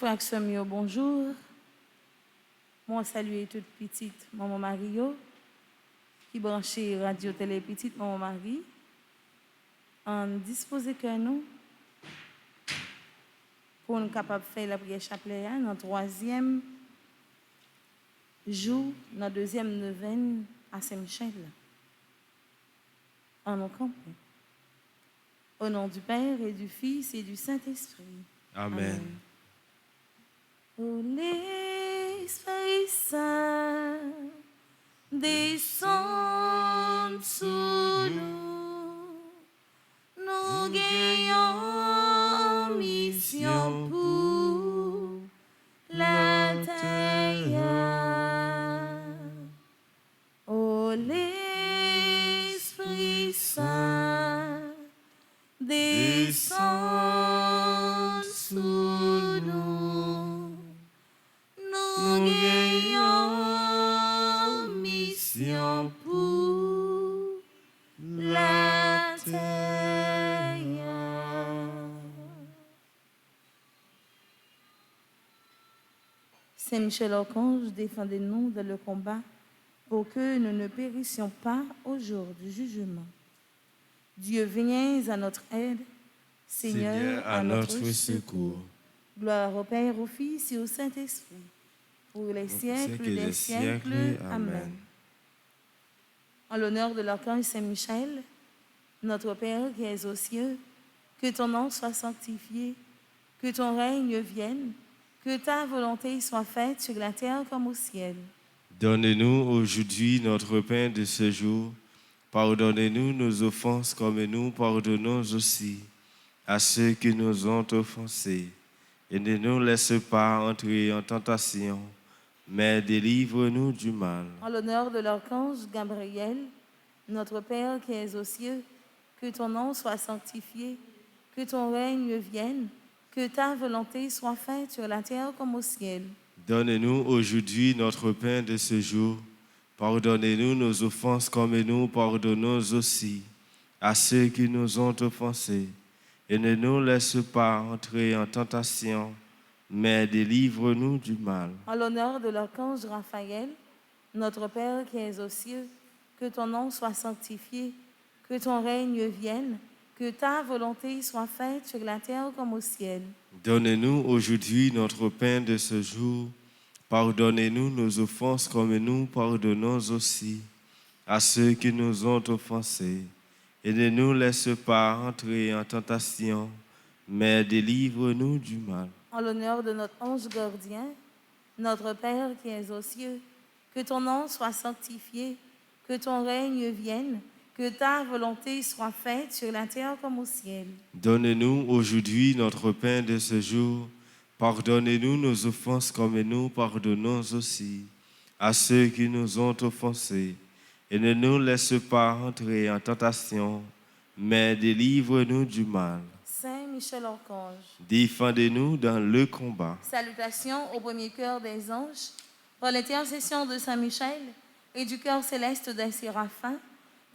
frères et sœurs, bonjour. Moi, saluer toute petite maman Mario, qui branchait radio télé petite maman Marie. En disposer que nous, pour nous capables de faire la prière chapelet, notre troisième jour, notre deuxième neuvaine à Saint-Michel. En nos campagnes. Au nom du Père et du Fils et du Saint-Esprit. Amen. Ô l'Esprit Saint, descend sous nous, nous gagnons mission pour la terre. Ô l'Esprit Saint, descend sous nous, nous gagnons mission pour la terre. Saint Michel Archange, défendez-nous dans le combat pour que nous ne périssions pas au jour du jugement. Dieu, viens à notre aide. Seigneur, à notre secours. Gloire au Père, au Fils et au Saint-Esprit, pour les siècles des siècles. Amen. En l'honneur de l'archange Saint-Michel, notre Père qui es aux cieux, que ton nom soit sanctifié, que ton règne vienne, que ta volonté soit faite sur la terre comme au ciel. Donne-nous aujourd'hui notre pain de ce jour. Pardonnez-nous nos offenses comme nous pardonnons aussi à ceux qui nous ont offensés. Et ne nous laisse pas entrer en tentation, mais délivre-nous du mal. En l'honneur de l'archange Gabriel, notre Père qui es aux cieux, que ton nom soit sanctifié, que ton règne vienne, que ta volonté soit faite sur la terre comme au ciel. Donne-nous aujourd'hui notre pain de ce jour. Pardonnez-nous nos offenses comme nous pardonnons aussi à ceux qui nous ont offensés. Et ne nous laisse pas entrer en tentation, mais délivre-nous du mal. En l'honneur de l'archange Raphaël, notre Père qui es aux cieux, que ton nom soit sanctifié, que ton règne vienne, que ta volonté soit faite sur la terre comme au ciel. Donne-nous aujourd'hui notre pain de ce jour. Pardonnez-nous nos offenses comme nous pardonnons aussi à ceux qui nous ont offensés. Et ne nous laisse pas entrer en tentation, mais délivre-nous du mal. En l'honneur de notre ange gardien, notre Père qui es aux cieux, que ton nom soit sanctifié, que ton règne vienne, que ta volonté soit faite sur la terre comme au ciel. Donne-nous aujourd'hui notre pain de ce jour. Pardonnez-nous nos offenses comme nous pardonnons aussi à ceux qui nous ont offensés. Et ne nous laisse pas entrer en tentation, mais délivre-nous du mal. Saint Michel Archange, Défendez-nous dans le combat. salutations au premier cœur des anges, par l'intercession de Saint Michel et du cœur céleste des séraphins,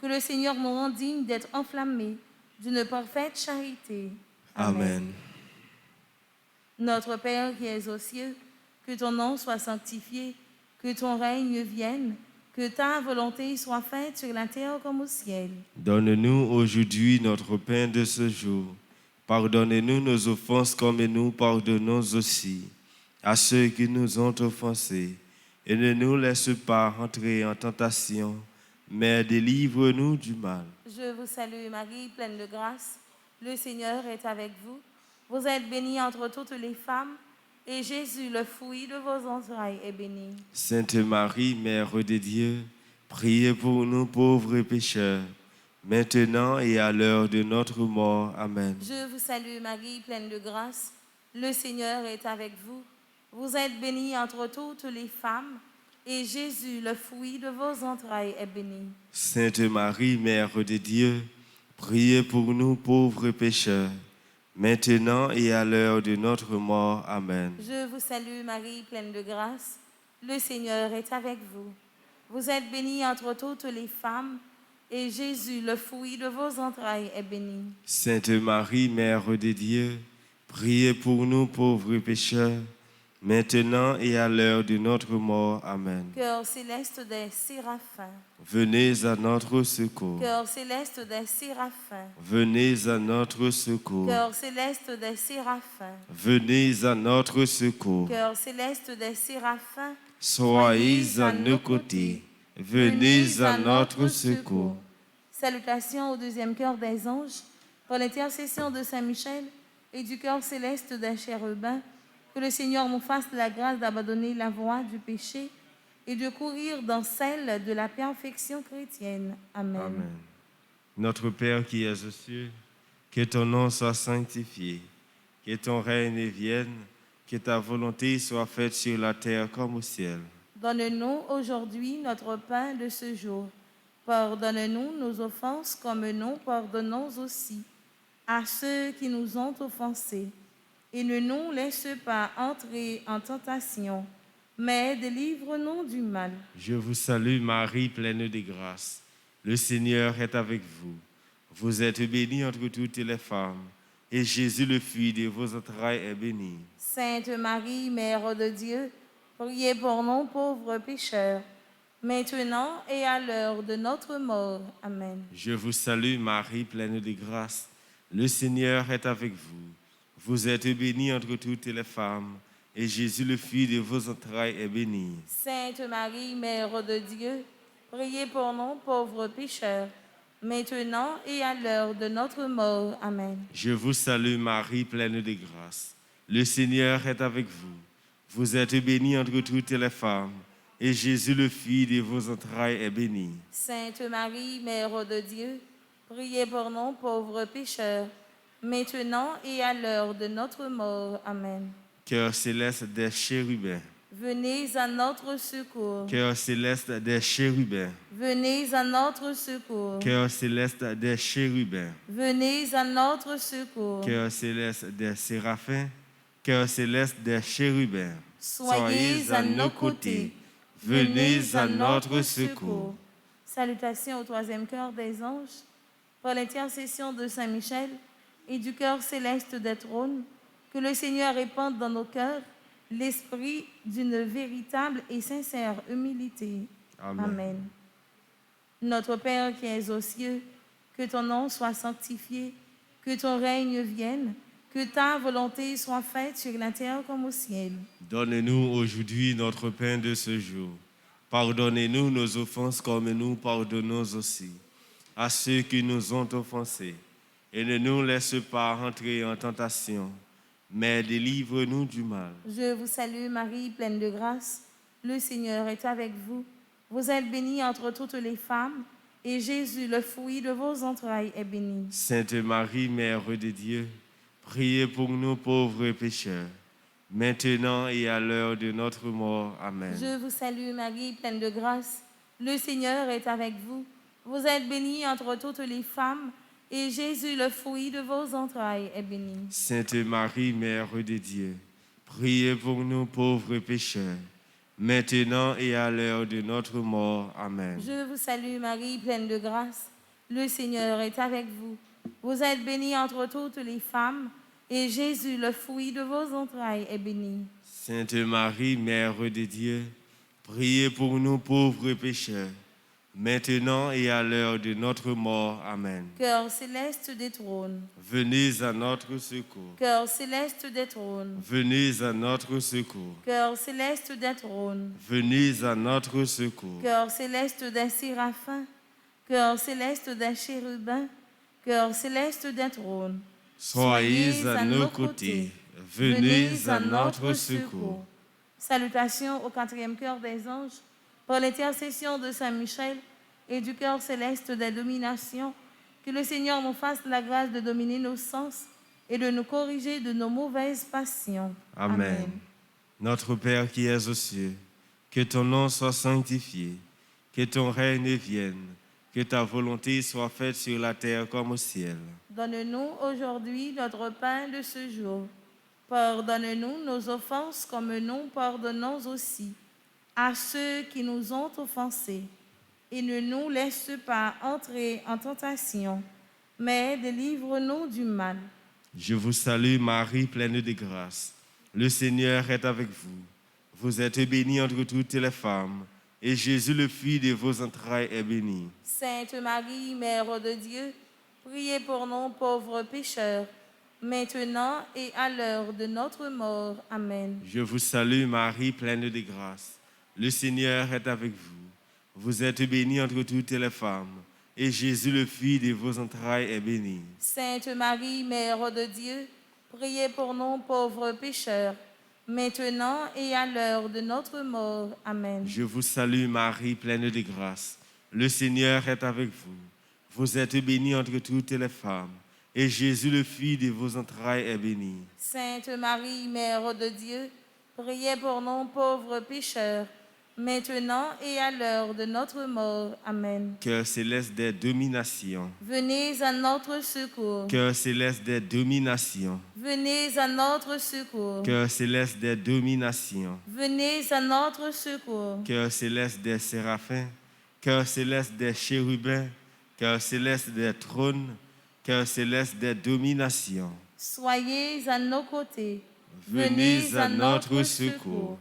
que le Seigneur nous rende dignes d'être enflammés d'une parfaite charité. Amen. Notre Père qui es aux cieux, que ton nom soit sanctifié, que ton règne vienne, que ta volonté soit faite sur la terre comme au ciel. Donne-nous aujourd'hui notre pain de ce jour. Pardonnez-nous nos offenses comme nous pardonnons aussi à ceux qui nous ont offensés. Et ne nous laisse pas entrer en tentation, mais délivre-nous du mal. Je vous salue Marie, pleine de grâce. Le Seigneur est avec vous. Vous êtes bénie entre toutes les femmes, et Jésus, le fruit de vos entrailles, est béni. Sainte Marie, Mère de Dieu, priez pour nous pauvres pécheurs, maintenant et à l'heure de notre mort. Amen. Je vous salue Marie, pleine de grâce. Le Seigneur est avec vous. Vous êtes bénie entre toutes les femmes, et Jésus, le fruit de vos entrailles, est béni. Sainte Marie, Mère de Dieu, priez pour nous pauvres pécheurs, maintenant et à l'heure de notre mort. Amen. Je vous salue Marie, pleine de grâce. Le Seigneur est avec vous. Vous êtes bénie entre toutes les femmes, et Jésus, le fruit de vos entrailles, est béni. Sainte Marie, Mère de Dieu, priez pour nous pauvres pécheurs, maintenant et à l'heure de notre mort. Amen. Cœur céleste des séraphins, Venez à notre secours. cœur céleste des séraphins, Venez à notre secours. cœur céleste des séraphins, Venez à notre secours. cœur céleste des séraphins, Soyez à nos côtés. Venez à notre secours. Salutations au deuxième cœur des anges, par l'intercession de Saint Michel et du cœur céleste des chérubins, que le Seigneur nous fasse la grâce d'abandonner la voie du péché et de courir dans celle de la perfection chrétienne. Amen. Amen. Notre Père qui es aux cieux, que ton nom soit sanctifié, que ton règne vienne, que ta volonté soit faite sur la terre comme au ciel. Donne-nous aujourd'hui notre pain de ce jour. Pardonne-nous nos offenses comme nous pardonnons aussi à ceux qui nous ont offensés. Et ne nous laisse pas entrer en tentation, mais délivre-nous du mal. Je vous salue Marie, pleine de grâce. Le Seigneur est avec vous. Vous êtes bénie entre toutes les femmes, et Jésus, le fruit de vos entrailles, est béni. Sainte Marie, Mère de Dieu, priez pour nous pauvres pécheurs, maintenant et à l'heure de notre mort. Amen. Je vous salue Marie, pleine de grâce. Le Seigneur est avec vous. Vous êtes bénie entre toutes les femmes, et Jésus, le fruit de vos entrailles, est béni. Sainte Marie, Mère de Dieu, priez pour nous pauvres pécheurs, maintenant et à l'heure de notre mort. Amen. Je vous salue Marie, pleine de grâce. Le Seigneur est avec vous. Vous êtes bénie entre toutes les femmes, et Jésus, le fruit de vos entrailles, est béni. Sainte Marie, Mère de Dieu, priez pour nous pauvres pécheurs, maintenant et à l'heure de notre mort. Amen. Cœur céleste des chérubins. Venez à notre secours. Cœur céleste des chérubins. Venez à notre secours. Cœur céleste des chérubins. Venez à notre secours. Cœur céleste des séraphins. Cœur céleste des chérubins. Soyez à nos côtés. Venez à notre secours. Salutations au troisième cœur des anges, par l'intercession de Saint Michel et du cœur céleste des trônes, que le Seigneur répande dans nos cœurs l'esprit d'une véritable et sincère humilité. Amen. Amen. Notre Père qui es aux cieux, que ton nom soit sanctifié, que ton règne vienne, que ta volonté soit faite sur la terre comme au ciel. Donne-nous aujourd'hui notre pain de ce jour. Pardonnez-nous nos offenses comme nous pardonnons aussi à ceux qui nous ont offensés. Et ne nous laisse pas entrer en tentation, mais délivre-nous du mal. Je vous salue Marie, pleine de grâce. Le Seigneur est avec vous. Vous êtes bénie entre toutes les femmes, et Jésus, le fruit de vos entrailles, est béni. Sainte Marie, Mère de Dieu, priez pour nous pauvres pécheurs, maintenant et à l'heure de notre mort. Amen. Je vous salue Marie, pleine de grâce. Le Seigneur est avec vous. Vous êtes bénie entre toutes les femmes, et Jésus, le fruit de vos entrailles, est béni. Sainte Marie, Mère de Dieu, priez pour nous pauvres pécheurs, maintenant et à l'heure de notre mort. Amen. Je vous salue Marie, pleine de grâce. Le Seigneur est avec vous. Vous êtes bénie entre toutes les femmes, et Jésus, le fruit de vos entrailles, est béni. Sainte Marie, Mère de Dieu, priez pour nous pauvres pécheurs, maintenant et à l'heure de notre mort. Amen. Cœur céleste des trônes. Venez à notre secours. Cœur céleste des trônes. Venez à notre secours. Cœur céleste des trônes. Venez à notre secours. Cœur céleste des séraphins. Cœur céleste des chérubins. Cœur céleste des trônes. Soyez à nos côtés. Venez à notre secours. Salutations au quatrième cœur des anges, par l'intercession de Saint Michel et du cœur céleste des dominations, que le Seigneur nous fasse la grâce de dominer nos sens et de nous corriger de nos mauvaises passions. Amen. Notre Père qui es aux cieux, que ton nom soit sanctifié, que ton règne vienne, que ta volonté soit faite sur la terre comme au ciel. Donne-nous aujourd'hui notre pain de ce jour. Pardonne-nous nos offenses comme nous pardonnons aussi à ceux qui nous ont offensés. Et ne nous laisse pas entrer en tentation, mais délivre-nous du mal. Je vous salue Marie, pleine de grâce. Le Seigneur est avec vous. Vous êtes bénie entre toutes les femmes, et Jésus, le fruit de vos entrailles, est béni. Sainte Marie, Mère de Dieu, priez pour nous pauvres pécheurs, maintenant et à l'heure de notre mort. Amen. Je vous salue Marie, pleine de grâce. Le Seigneur est avec vous. Vous êtes bénie entre toutes les femmes, et Jésus, le fruit de vos entrailles, est béni. Sainte Marie, Mère de Dieu, priez pour nous pauvres pécheurs, maintenant et à l'heure de notre mort. Amen. Je vous salue Marie, pleine de grâce. Le Seigneur est avec vous. Vous êtes bénie entre toutes les femmes, et Jésus, le fruit de vos entrailles, est béni. Sainte Marie, Mère de Dieu, priez pour nous pauvres pécheurs, maintenant et à l'heure de notre mort. Amen. Cœur céleste des dominations. Venez à notre secours. Cœur céleste des dominations. Venez à notre secours. Cœur céleste des dominations. Venez à notre secours. Cœur céleste des séraphins. Cœur céleste des chérubins. Cœur céleste des trônes. Cœur céleste des dominations. Soyez à nos côtés. Venez à notre secours.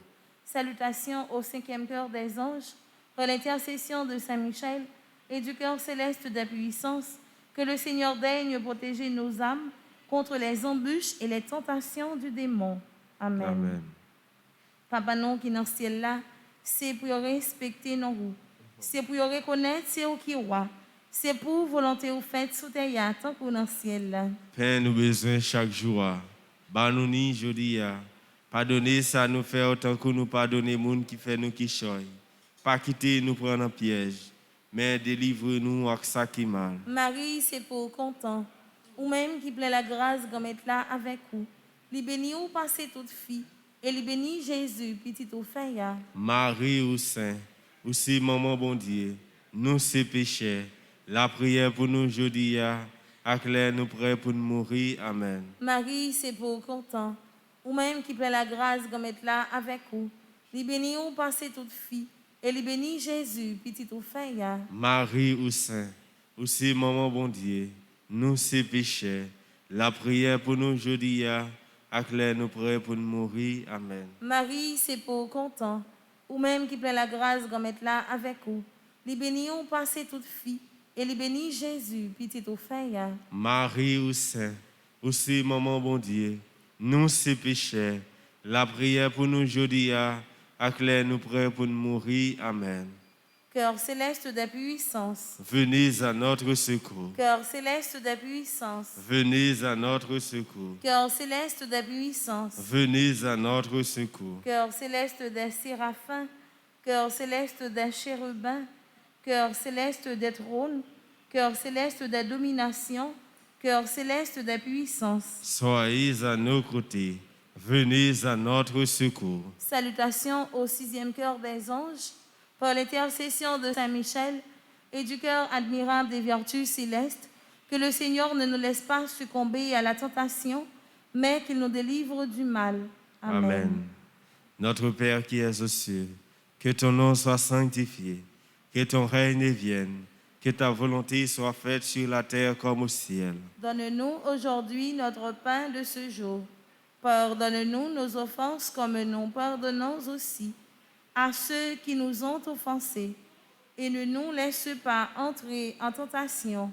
Salutations au 5e cœur des anges, par l'intercession de Saint Michel et du cœur céleste de la puissance, que le Seigneur daigne protéger nos âmes contre les embûches et les tentations du démon. Amen. Amen. Papa non qui dans le ciel là, c'est pour respecter nos roues, c'est pour reconnaître c'est au qui roi, c'est pour volonté ou faite sous terre tant que dans le ciel là. Père, nous besoin chaque jour. Banoni jodi. Pardonnez ça nous fait autant que nous pardonnons monde qui fait nous qui choy. Pas quitter nous prendre en piège, mais délivre-nous à ça qui mal. Marie, c'est pour content, ou même qui plaît la grâce comme être là avec vous. Li béni ou passer toute fille, et li béni Jésus, petit au fait. Marie ou Saint, aussi maman bon Dieu, nous c'est péchés. La prière pour nous aujourd'hui, acclare nous prêts pour nous mourir. Amen. Marie, c'est pour content, ou même qui plaît la grâce comme être là avec vous. Li béni ou passer toute fille, et li béni Jésus, petit au fait. Marie ou Saint, aussi maman bon Dieu, nous c'est péchés. La prière pour nous aujourd'hui, acclare nous prêts pour nous mourir. Amen. Marie, c'est pour content, ou même qui plaît la grâce comme être là avec vous. Li béni ou passer toute fille, et li béni Jésus, petit au fait. Marie ou Saint, aussi maman bon Dieu, nous c'est péchés. La prière pour nous aujourd'hui, acclare nous prêts pour nous mourir. Amen. Cœur céleste de puissance. Venez à notre secours. Cœur céleste de puissance. Venez à notre secours. Cœur céleste de puissance. Venez à notre secours. Cœur céleste des séraphins. Cœur céleste des chérubins. Cœur céleste des trônes. Cœur céleste des dominations. Cœur céleste des puissances. Soyez à nos côtés. Venez à notre secours. Salutations au 6e cœur des anges, par l'intercession de Saint Michel et du cœur admirable des vertus célestes, que le Seigneur ne nous laisse pas succomber à la tentation, mais qu'il nous délivre du mal. Amen. Amen. Notre Père qui es aux cieux, que ton nom soit sanctifié, que ton règne vienne, que ta volonté soit faite sur la terre comme au ciel. Donne-nous aujourd'hui notre pain de ce jour. Pardonne-nous nos offenses comme nous pardonnons aussi à ceux qui nous ont offensés. Et ne nous laisse pas entrer en tentation,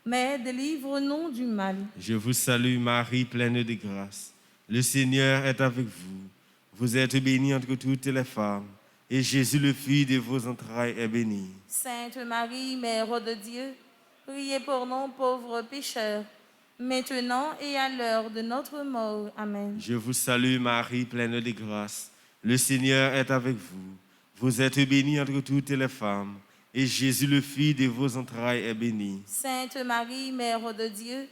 mais délivre-nous du mal. Je vous salue Marie, pleine de grâce. Le Seigneur est avec vous. Vous êtes bénie entre toutes les femmes, et Jésus, le fruit de vos entrailles, est béni. Sainte Marie, Mère de Dieu, priez pour nous pauvres pécheurs, maintenant et à l'heure de notre mort. Amen. Je vous salue Marie, pleine de grâce. Le Seigneur est avec vous. Vous êtes bénie entre toutes les femmes, et Jésus, le fruit de vos entrailles, est béni. Sainte Marie, Mère de Dieu,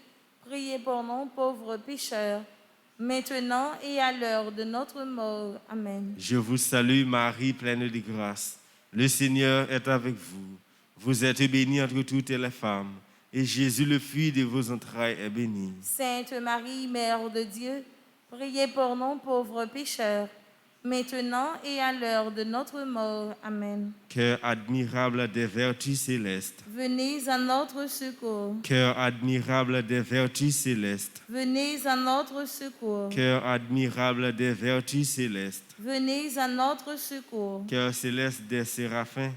priez pour nous pauvres pécheurs, maintenant et à l'heure de notre mort. Amen. Je vous salue Marie, pleine de grâce. Le Seigneur est avec vous. Vous êtes bénie entre toutes les femmes, et Jésus, le fruit de vos entrailles, est béni. Sainte Marie, Mère de Dieu, priez pour nous pauvres pécheurs, maintenant et à l'heure de notre mort. Amen. Cœur admirable des vertus célestes. Venez à notre secours. Cœur admirable des vertus célestes. Venez à notre secours. Cœur admirable des vertus célestes. Venez à notre secours. Cœur céleste des séraphins.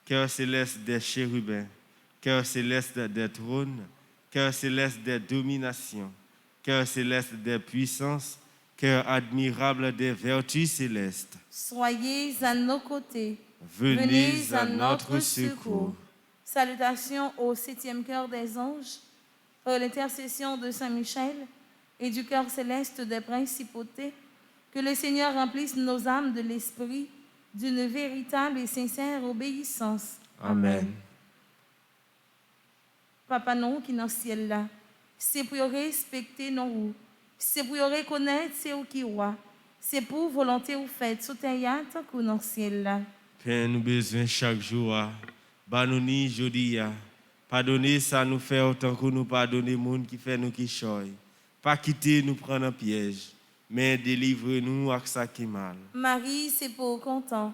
Cœur céleste des chérubins. Cœur céleste des trônes. Cœur céleste des dominations. Cœur céleste des puissances. Cœur admirable des vertus célestes. Soyez à nos côtés. Venez à notre secours. Salutations au 7e cœur des anges, par l'intercession de Saint Michel et du cœur céleste des principautés, que le Seigneur remplisse nos âmes de l'esprit d'une véritable et sincère obéissance. Amen. Papa non qui dans le ciel là, c'est pour respecter nos roues, c'est pour reconnaître c'est où qui roi, c'est pour volonté ou faites sous terre tant que dans le ciel là. Père, nous besoin chaque jour, banoni jodi, pardonnez ça nous fait autant que nous pardonner monde qui fait nous qui choy. Pas quitter nous prendre en piège, mais délivre-nous à ça qui mal. Marie, c'est pour content,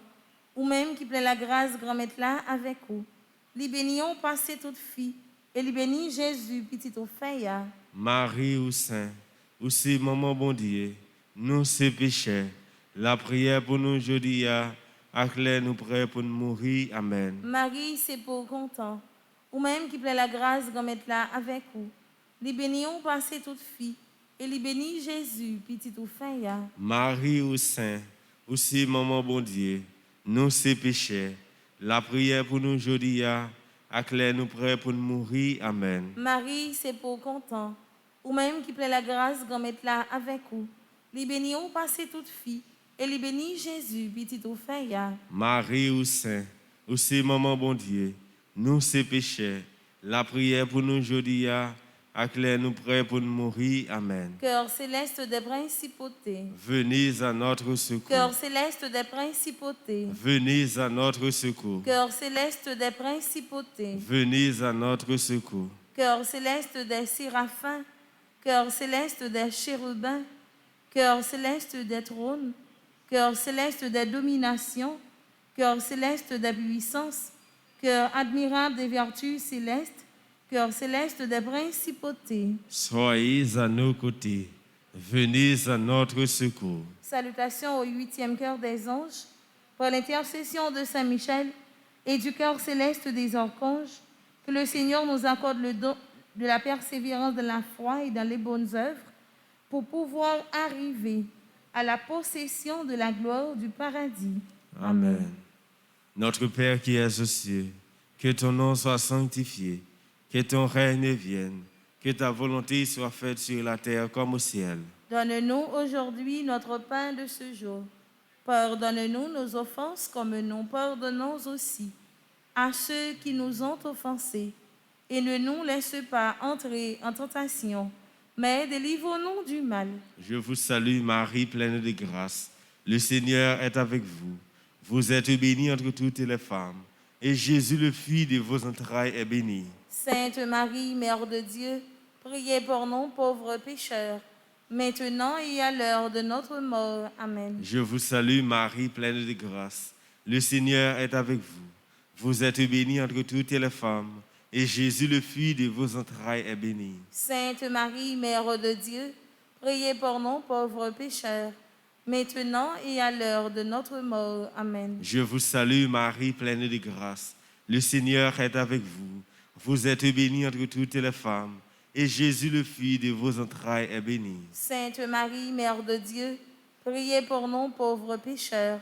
ou même qui plaît la grâce grand-mère là avec vous. Li bénions passer toute fille, et li béni Jésus, petit au fait. Marie ou Saint, ou c'est maman bon Dieu, nous c'est péchés. La prière pour nous jodi, acclare nous prêts pour nous mourir. Amen. Marie, c'est pour content, ou même qui plaît la grâce grand-mère là avec vous. Li bénions passer toute fille, et li béni Jésus, petit au fait. Marie ou Saint, ou c'est maman bon Dieu, nous c'est péchés. La prière pour nous jodi, acclare nous prêts pour nous mourir. Amen. Marie, c'est pour content, ou même qui plaît la grâce grand-mère là avec vous. Li bénions passer toute fille, et li béni Jésus, petit au fait. Marie ou Saint, ou c'est maman bon Dieu, nous c'est péchés. La prière pour nous jodi, acclare nous prêts pour nous mourir. Amen. Cœur céleste des principautés. Venez à notre secours. Cœur céleste des principautés. Venez à notre secours. Cœur céleste des principautés. Venez à notre secours. Cœur céleste des séraphins. Cœur céleste des chérubins. Cœur céleste des trônes. Cœur céleste des dominations. Cœur céleste des puissances. Cœur admirable des vertus célestes. Cœur céleste des principautés. Soyez à nos côtés. Venez à notre secours. Salutations au 8e cœur des anges, par l'intercession de Saint Michel et du cœur céleste des archanges, que le Seigneur nous accorde le don de la persévérance de la foi et dans les bonnes œuvres pour pouvoir arriver à la possession de la gloire du paradis. Amen. Notre Père qui es aux cieux, que ton nom soit sanctifié, que ton règne vienne, que ta volonté soit faite sur la terre comme au ciel. Donne-nous aujourd'hui notre pain de ce jour. Pardonne-nous nos offenses comme nous pardonnons aussi à ceux qui nous ont offensés. Et ne nous laisse pas entrer en tentation, mais délivre-nous du mal. Je vous salue Marie, pleine de grâce. Le Seigneur est avec vous. Vous êtes bénie entre toutes les femmes, et Jésus, le fruit de vos entrailles, est béni. Sainte Marie, Mère de Dieu, priez pour nous pauvres pécheurs, maintenant et à l'heure de notre mort. Amen. Je vous salue Marie, pleine de grâce. Le Seigneur est avec vous. Vous êtes bénie entre toutes les femmes, et Jésus, le fruit de vos entrailles, est béni. Sainte Marie, Mère de Dieu, priez pour nous pauvres pécheurs, maintenant et à l'heure de notre mort. Amen. Je vous salue Marie, pleine de grâce. Le Seigneur est avec vous. Vous êtes bénie entre toutes les femmes, et Jésus, le fruit de vos entrailles, est béni. Sainte Marie, Mère de Dieu, priez pour nous pauvres pécheurs,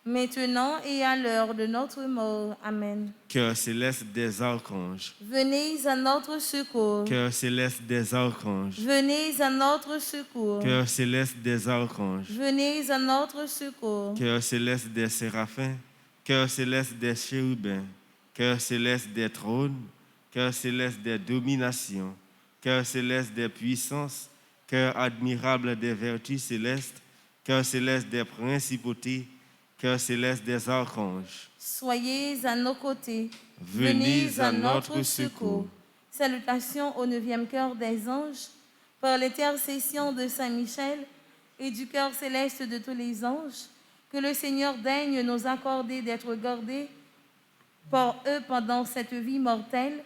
maintenant et à l'heure de notre mort. Amen. Cœur céleste des archanges. Venez à notre secours. Cœur céleste des archanges. Venez à notre secours. Cœur céleste des archanges. Venez à notre secours. Cœur céleste des séraphins. Cœur céleste des chérubins. Cœur céleste des trônes. Cœur céleste des dominations. Cœur céleste des puissances. Cœur admirable des vertus célestes. Cœur céleste des principautés. Cœur céleste des archanges. Soyez à nos côtés. Venez à notre secours. Salutations au 9e cœur des anges, par l'intercession de Saint Michel et du cœur céleste de tous les anges, que Que le Seigneur daigne nous accorder d'être gardés par eux pendant cette vie mortelle,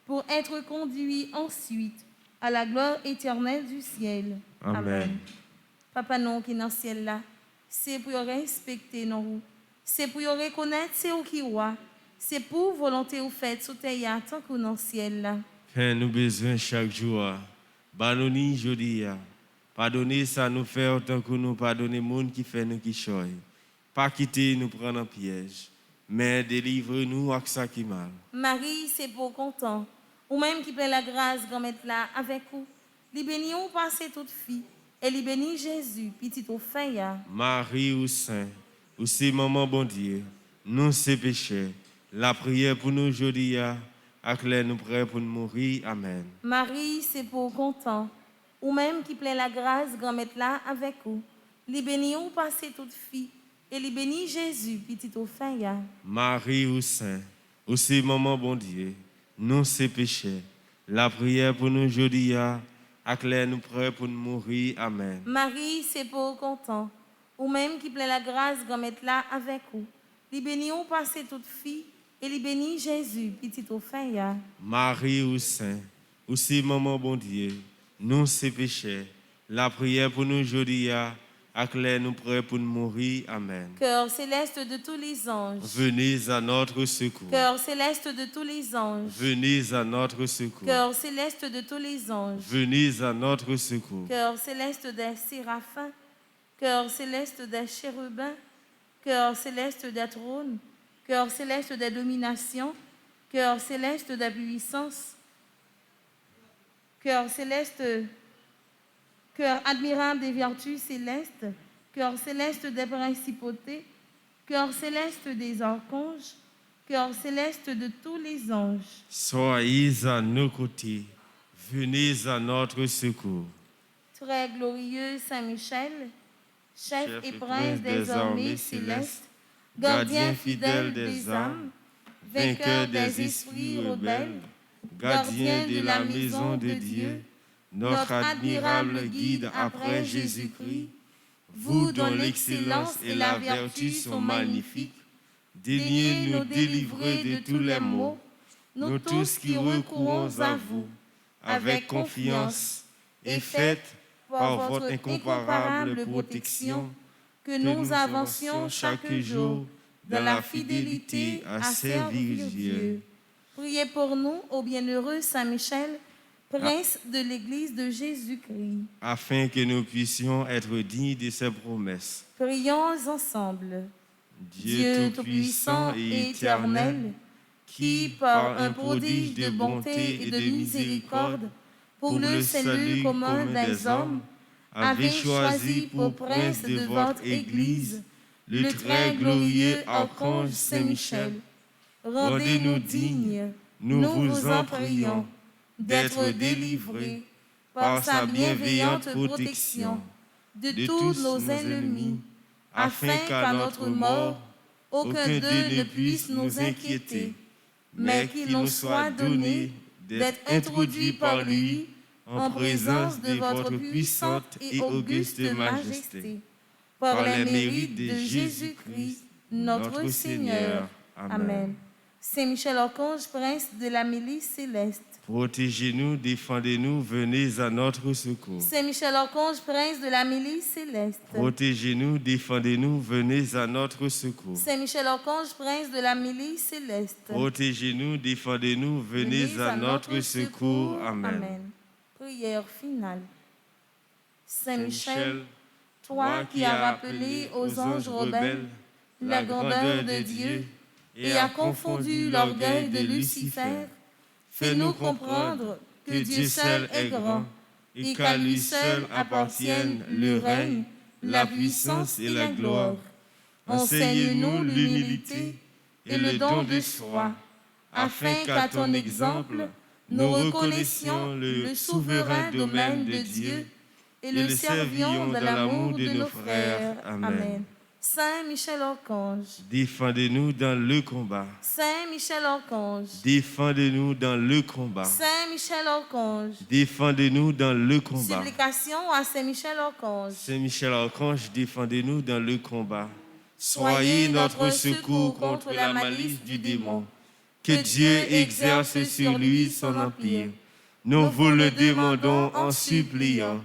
pour être conduits ensuite à la gloire éternelle du ciel. Amen. Papa non qui est dans le ciel là, c'est pour respecter nous, c'est pour reconnaître c'est où qui roi, c'est pour volonté ou fait sous terre tant que dans le ciel là. Fais-nous besoin chaque jour. Banoni jodi. Pardonnez ça nous faire autant que nous pardonner monde qui fait nous qui choy. Pas quitter nous prendre en piège, mais délivre-nous à ça qui mal. Marie, c'est pour content, ou même qui plaît la grâce grand mettre là avec vous. Li béni ou passé toute fille, et li béni Jésus, petit au fait. Marie ou saint, ou c'est maman bon Dieu, nous c'est péché. La prière pour nous aujourd'hui, à clair nous prêts pour nous mourir. Amen. Marie, c'est pour content, ou même qui plaît la grâce grand mettre là avec vous. Li béni ou passé toute fille, et li béni Jésus, petit au fait. Marie ou saint, ou c'est maman bon Dieu, nous c'est péché. La prière pour nous aujourd'hui, à clair nous prêts pour nous mourir. Amen. Marie, c'est pour content, ou même qui plaît la grâce grand mettre là avec vous. Li béni ou passé toute fille, et li béni Jésus, petit au fait. Marie ou saint, ou c'est maman bon Dieu, nous c'est péché. La prière pour nous aujourd'hui, à clair nous prêts pour nous mourir. Amen. Cœur céleste de tous les anges, Venez à notre secours. cœur céleste de tous les anges, Venez à notre secours. cœur céleste de tous les anges, Venez à notre secours. cœur céleste des séraphins, cœur céleste des chérubins, cœur céleste des trônes, cœur céleste des dominations, cœur céleste des puissances, cœur céleste, cœur admirable des vertus célestes, cœur céleste des principautés, cœur céleste des archanges, cœur céleste de tous les anges. Soyez à nos côtés. Venez à notre secours. Très glorieux Saint-Michel, chef et prince des armées célestes, gardien fidèle des âmes, vainqueur des esprits rebelles, gardien de la maison de Dieu, notre admirable guide après Jésus-Christ, vous dont l'excellence et la vertu sont magnifiques, daignez nous délivrer de tous les maux, nous tous qui recourons à vous, avec confiance, et faites, par votre incomparable protection, que nous avancions chaque jour dans la fidélité à servir Dieu. Priez pour nous, ô bienheureux Saint-Michel, prince de l'Église de Jésus-Christ. Afin que nous puissions être dignes de ses promesses. Prions ensemble. Dieu tout-puissant et éternel, qui, par un prodige de bonté et de miséricorde, pour le salut commun des hommes, avez choisi pour prince de votre Église le très glorieux archange Saint-Michel. Rendez-nous dignes, nous vous en prions, d'être délivrés par sa bienveillante protection de tous nos ennemis, afin qu'à notre mort, aucun d'eux ne puisse nous inquiéter, mais qu'il nous soit donné d'être introduits par lui en présence de votre puissante et auguste majesté, par les mérites de Jésus-Christ, notre Seigneur. Amen. Saint Michel Archange, prince de la milice céleste, protégez-nous, défendez-nous, venez à notre secours. Saint Michel Archange, prince de la milice céleste, protégez-nous, défendez-nous, venez à notre secours. Saint Michel Archange, prince de la milice céleste, protégez-nous, défendez-nous, venez à notre secours. Amen. Prière finale. Saint Michel, toi qui as rappelé aux anges rebelles la grandeur de Dieu et as confondu l'orgueil de Lucifer, fais-nous comprendre que Dieu seul est grand et qu'à lui seul appartiennent le règne, la puissance et la gloire. Enseigne-nous l'humilité et le don de soi, afin qu'à ton exemple, nous reconnaissions le souverain domaine de Dieu et le servions dans l'amour de nos frères. Amen. Saint Michel Archange, défendez-nous dans le combat. Saint Michel Archange, défendez-nous dans le combat. Saint Michel Archange, défendez-nous dans le combat. Supplication à Saint Michel Archange. Saint Michel Archange, défendez-nous dans le combat. Soyez notre secours contre la malice du démon. Que Dieu exerce sur lui son empire. Nous vous le demandons en suppliant.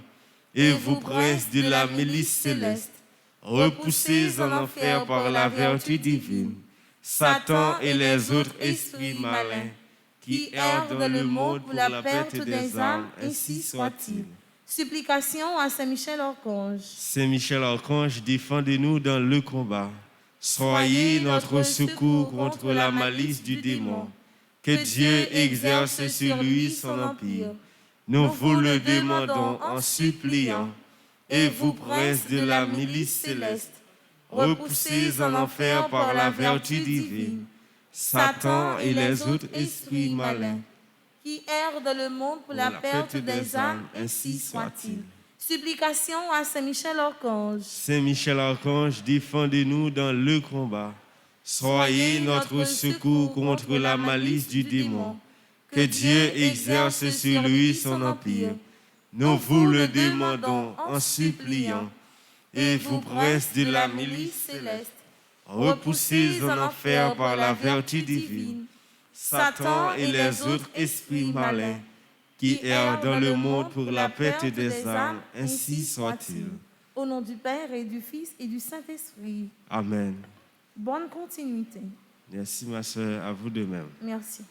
Et vous, princes de la milice céleste, repoussez en enfer par la vertu divine Satan et les autres esprits malins qui errent dans le monde pour la perte des âmes, ainsi soit-il. Supplication à Saint Michel Archange. Saint Michel Archange, défendez-nous dans le combat. Soyez notre secours contre la malice du démon. Que Dieu exerce sur lui son empire. Nous vous le demandons en suppliant. Et vous, princes de la milice céleste, repoussez en enfer par la vertu divine Satan et les autres esprits malins qui errent dans le monde pour la perte des âmes, ainsi soit-il. Supplication à Saint Michel Archange. Saint Michel Archange, défendez-nous dans le combat. Soyez notre secours contre la malice du démon. Que Dieu exerce sur lui son empire. Nous vous le demandons en suppliant. Et vous, princes de la milice céleste, repoussez en enfer par la vertu divine Satan et les autres esprits malins qui errent dans le monde pour la perte des âmes, ainsi soit-il. Au nom du Père et du Fils et du Saint-Esprit. Amen. Bonne continuité. Merci ma soeur, à vous de même. Merci.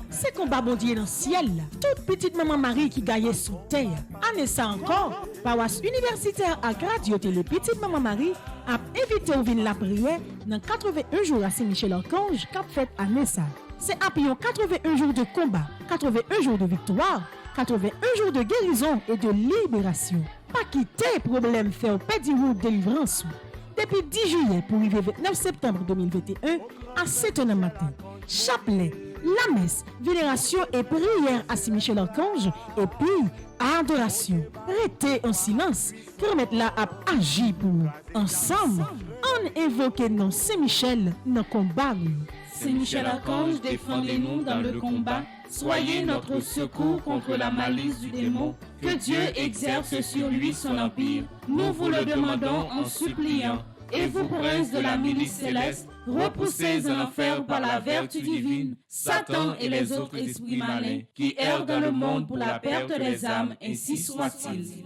C'est combat bon Dieu dans le ciel. Toute petite maman Marie qui gagne sous terre. Année ça encore, paroisse universitaire à Radio Télé Petite Maman Marie a invité au vin la prière dans 81 jours à Saint-Michel Archange qu'a fait année ça. C'est après 81 jours de combat, 81 jours de victoire, 81 jours de guérison et de libération. Pas quitter problème faire pédi route délivrance. Depuis 10 juillet pour arriver 29 septembre 2021 à 7h du matin. Chapelet, la messe, vénération et prière à Saint-Michel Archange et puis adoration. Restez en silence, permettez la à agir pour nous. Ensemble, on invoque non Saint-Michel dans le combat. Saint-Michel Archange, défendez-nous dans le combat. Soyez notre secours contre la malice du démon. Que Dieu exerce sur lui son empire. Nous vous le demandons en suppliant. Et vous, princes de la milice céleste, repoussez en enfer par la vertu divine Satan et les autres esprits malins qui errent dans le monde pour la perte des âmes, ainsi soit-il.